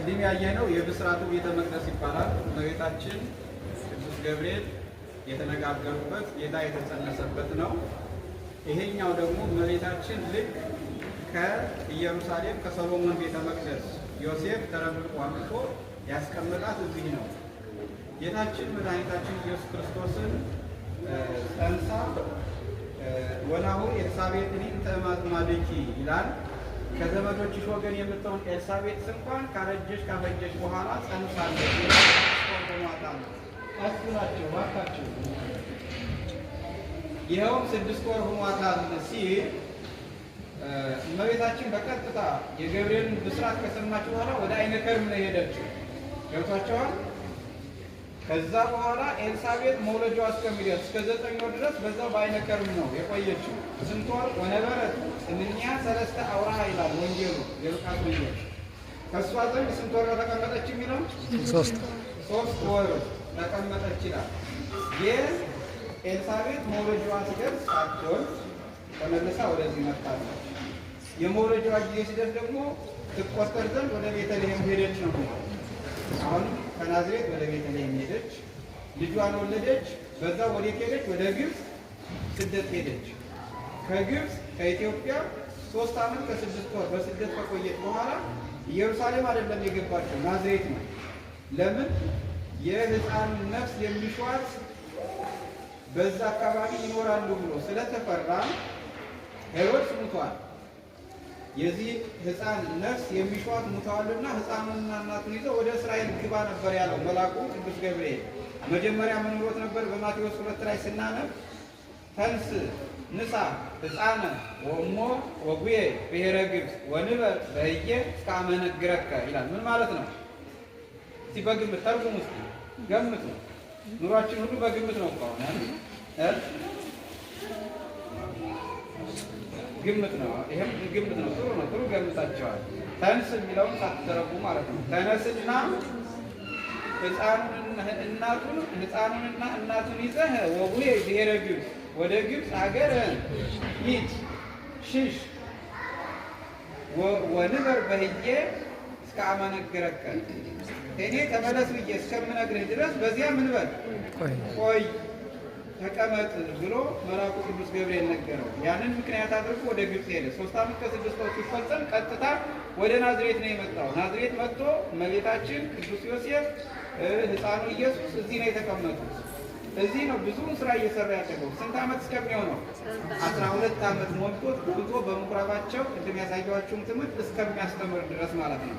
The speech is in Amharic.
ቅድም ያየነው የብስራቱ ቤተ መቅደስ ይባላል። እመቤታችን ቅዱስ ገብርኤል የተነጋገሩበት ጌታ የተጸነሰበት ነው። ይሄኛው ደግሞ እመቤታችን ልክ ከኢየሩሳሌም ከሰሎሞን ቤተ መቅደስ ዮሴፍ ተረብቆ አምጥቶ ያስቀመጣት እዚህ ነው። ጌታችን መድኃኒታችን ኢየሱስ ክርስቶስን ጸንሳ ወናሁ ኤልሳቤጥኒ ተማጥማደኪ ይላል። ከዘመዶችሽ ወገን የምትሆን ኤልሳቤጥ እንኳን ካረጀሽ ካፈጀሽ በኋላ ጸንሳለች። አስቡላቸው ባካቸው። ይኸውም 6 ወር ሆኗታል ሲል እመቤታችን በቀጥታ የገብርኤልን ብስራት ከሰማች በኋላ ወደ አይነ ከርም ነው የሄደችው። ገብቷቸዋል። ከዛ በኋላ ኤልሳቤጥ መውለጃዋ እስከሚደርስ እስከ 9 ወር ድረስ በዛው በአይነ ከርም ነው የቆየችው። ስንት ወር? ወነበረት እምኔሃ 3 አውራሃ ይላል ወንጌሉ፣ የሉቃስ ወንጌል። ከእሷ ዘንድ ስንት ወር ተቀመጠች የሚለው? 3 ወር ተቀመጠች ይላል። የኤልሳቤጥ መውለጃዋ ሲደርስ ሳትወልድ ተመልሳ ወደዚህ መጣለች። የመውለጃዋ ጊዜ ሲደርስ ደግሞ ትቆጠር ዘንድ ወደ ቤተልሔም ሄደች ነው። አሁን ከናዝሬት ወደ ቤተልሔም ሄደች፣ ልጇን ወለደች። በዛ ወዴት ሄደች? ወደ ግብፅ ስደት ሄደች። ከግብፅ ከኢትዮጵያ 3 ዓመት ከ6 ወር በስደት ከቆየች በኋላ ኢየሩሳሌም አይደለም የገባቸው፣ ናዝሬት ነው። ለምን? የሕፃን ነፍስ የሚሿት በዛ አካባቢ ይኖራሉ ብሎ ስለተፈራ ሄሮድስ ሙቷል። የዚህ ሕፃን ነፍስ የሚሿት ሙተዋልና ሕፃኑንና እናቱን ይዘው ወደ እስራኤል ግባ ነበር ያለው መልአኩ ቅዱስ ገብርኤል። መጀመሪያ ምን ብሎት ነበር? በማቴዎስ 2 ላይ ስናነብ ተንስ ንሳ ሕፃነ ወእሞ ወጉዬ ብሔረ ግብፅ ወንበር በህየ እስከ አመ ነግረከ ይላል። ምን ማለት ነው? እስቲ በግምት ተርጉም ውስጥ ገምቱ። ኑሯችን ሁሉ በግምት ነው እኮ ግምት ነው። ይሄም ግምት ነው። ጥሩ ነው። ጥሩ ገምታቸዋል። ተንስ የሚለውን ሳትተረጉ ማለት ነው። ተነስና ሕፃኑንና እናቱን ይዘህ ወጉዬ ብሔረ ግብፅ ወደ ግብፅ ሀገር ሂድ ሽሽ ወንበር በህዬ እስከ አመ ነግረከ እኔ ተመለስ ብዬ እስከምነግርህ ድረስ በዚያ ምን በል ቆይ ተቀመጥ ብሎ መልአኩ ቅዱስ ገብርኤል ነገረው። ያንን ምክንያት አድርጎ ወደ ግብፅ ሄደ። 3 ዓመት ከ6 ወር ሲፈጸም ቀጥታ ወደ ናዝሬት ነው የመጣው። ናዝሬት መጥቶ እመቤታችን ቅዱስ ዮሴፍ ሕፃኑ ኢየሱስ እዚህ ነው የተቀመጡት። እዚህ ነው ብዙ ስራ እየሰራ ያደገው። ስንት ዓመት እስከሚሆነው? 12 ዓመት ሞልቶት ገብቶ በምኩራባቸው ቅድም ያሳየኋችሁን ትምህርት እስከሚያስተምር ድረስ ማለት ነው።